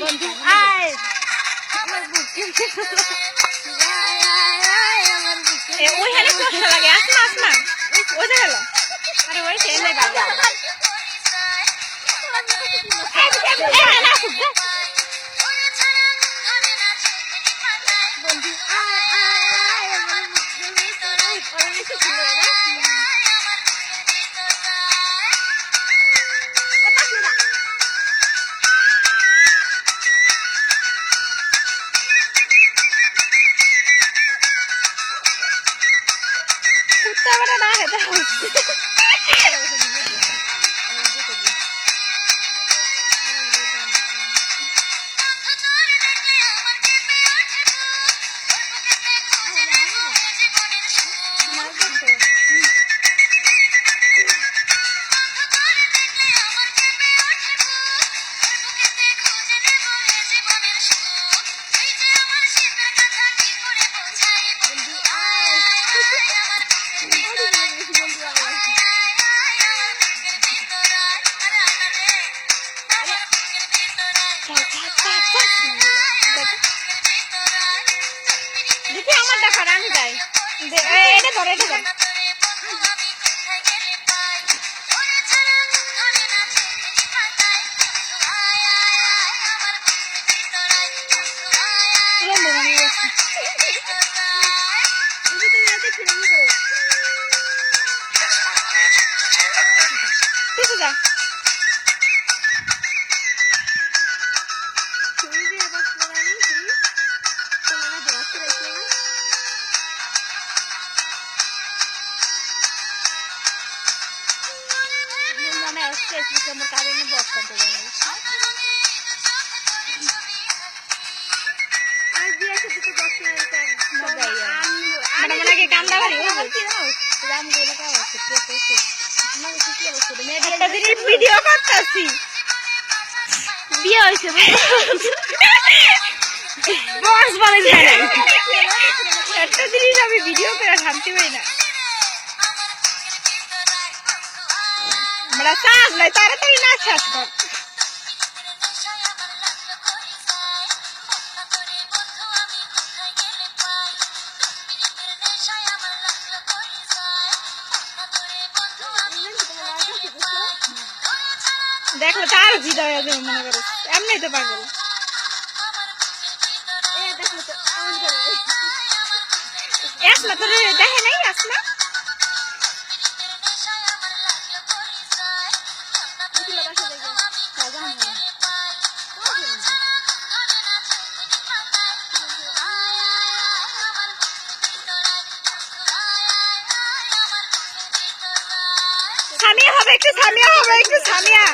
বন্ধু আয় ওইখানে কষ্ট লাগে। আসমা আসমা ওই যে গেল। আরে ওই ট্রেনে বাবা বন্ধু আয় আয় আমার কুত্তা বাটা না খেতে হচ্ছে। দেখি আমার দেখা রানি যায় এটা ধরে এটা ধরে আমার কারণে বস্তা দেবে না আর দিয়ে আছে দুটো বস্তা মানে মনে কান্দা বাড়ি রাম গেলে কাজ আছে একটা জিনিস ভিডিও করতেছি বিয়ে হয়েছে বস বলে যায় একটা জিনিস আমি ভিডিও করে শান্তি পাই না আমরা কাজ নাই তাড়াতাড়ি না শেষ কর দেখো তার ভিড় হয়ে যাবে মনে করো এমনি তো পাগল আসমা তোর দেখে নাই আসমা সামিয়া হবে একটু সামিয়া